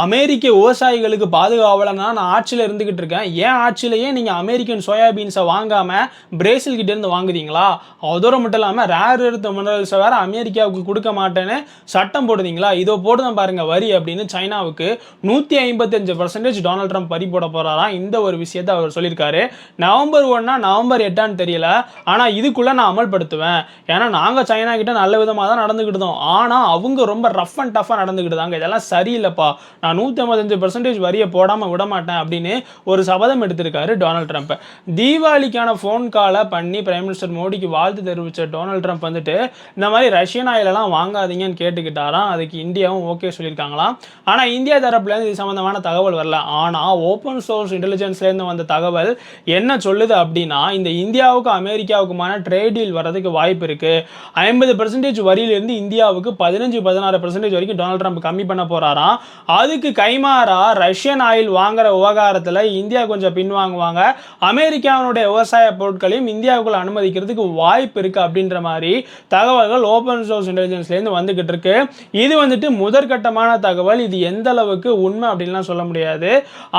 அமெரிக்க விவசாயிகளுக்கு பாதுகாவலனா நான் ஆட்சியில் இருந்துகிட்டு இருக்கேன். ஏன் ஆட்சியிலேயே நீங்கள் அமெரிக்கன் சோயாபீன்ஸை வாங்காமல் பிரேசில் கிட்டேருந்து வாங்குறீங்களா? அதோட மட்டும் இல்லாமல் ரேர் எர்த் மினரல்ஸை வேறு அமெரிக்காவுக்கு கொடுக்க மாட்டேன்னு சட்டம் போடுறீங்களா? இதோ போடுதான் பாருங்கள் வரி அப்படின்னு சைனாவுக்கு 155% டொனால்ட் ட்ரம்ப் வரி போட போகிறாராம். இந்த ஒரு விஷயத்தை அவர் சொல்லியிருக்காரு. நவம்பர் 1 நவம்பர் 8 தெரியல, ஆனால் இதுக்குள்ளே நான் அமல்படுத்துவேன். ஏன்னா நாங்கள் சைனா கிட்ட நல்ல விதமாக தான் நடந்துக்கிட்டோம். ஆனால் அவங்க ரொம்ப ரஃப் அண்ட் டஃபாக நடந்துக்கிட்டாங்க. இதெல்லாம் சரியில்லைப்பா, நான் 155% வரியை போடாமல் விட மாட்டேன் அப்படின்னு ஒரு சபதம் எடுத்திருக்காரு டொனால்ட் ட்ரம்ப். தீபாவளிக்கான ஃபோன் காலை பண்ணி பிரைம் மினிஸ்டர் மோடிக்கு வாழ்த்து தெரிவித்த டொனால்ட் ட்ரம்ப் வந்துட்டு இந்த மாதிரி ரஷ்யன் ஆயிலெல்லாம் வாங்காதீங்கன்னு கேட்டுக்கிட்டாராம். அதுக்கு இந்தியாவும் ஓகே சொல்லியிருக்காங்களாம். ஆனால் இந்தியா தரப்புலேருந்து இது சம்மந்தமான தகவல் வரல. ஆனால் ஓப்பன் சோர்ஸ் இன்டெலிஜென்ஸ்லேருந்து வந்த தகவல் என்ன சொல்லுது அப்படின்னா, இந்த இந்தியாவுக்கு அமெரிக்காவுக்குமான ட்ரேட் டீல் வரதுக்கு வாய்ப்பு இருக்குது. 50% வரியிலிருந்து இந்தியாவுக்கு 15-16% வரைக்கும் டொனால்ட் ட்ரம்ப் கம்மி பண்ண போகிறாராம். அதுக்கு கைமாறா ரஷ்யன் ஆயில் வாங்குற விவகாரத்தில் இந்தியா கொஞ்சம் பின்வாங்குவாங்க. அமெரிக்காவினுடைய விவசாய பொருட்களையும் இந்தியாவுக்குள்ள அனுமதிக்கிறதுக்கு வாய்ப்பு இருக்கு அப்படின்ற மாதிரி தகவல்கள் ஓப்பன் சோர்ஸ் இன்டெலிஜென்ஸ்லேருந்து வந்துகிட்டு இருக்கு. இது வந்துட்டு முதற்கட்டமான தகவல். இது எந்த அளவுக்கு உண்மை அப்படின்லாம் சொல்ல முடியாது.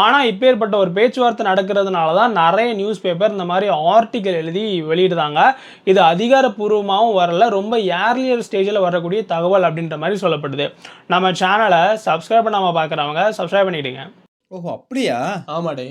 ஆனால் இப்பேற்பட்ட ஒரு பேச்சுவார்த்தை நடக்கிறதுனால தான் நிறைய நியூஸ் பேப்பர் இந்த மாதிரி ஆர்டிக்கல் எழுதி வெளியிடுறாங்க. இது அதிகாரப்பூர்வமாகவும் வரல, ரொம்ப ஏர்லியர் ஸ்டேஜில் வரக்கூடிய தகவல் அப்படின்ற மாதிரி சொல்லப்படுது. நம்ம சேனலை சப்ஸ்கிரைப் பண்ணாமல் பார்க்குறவங்க சப்ஸ்கிரைப் பண்ணிடுங்க. ஓஹோ! அப்படியா? ஆமாடே.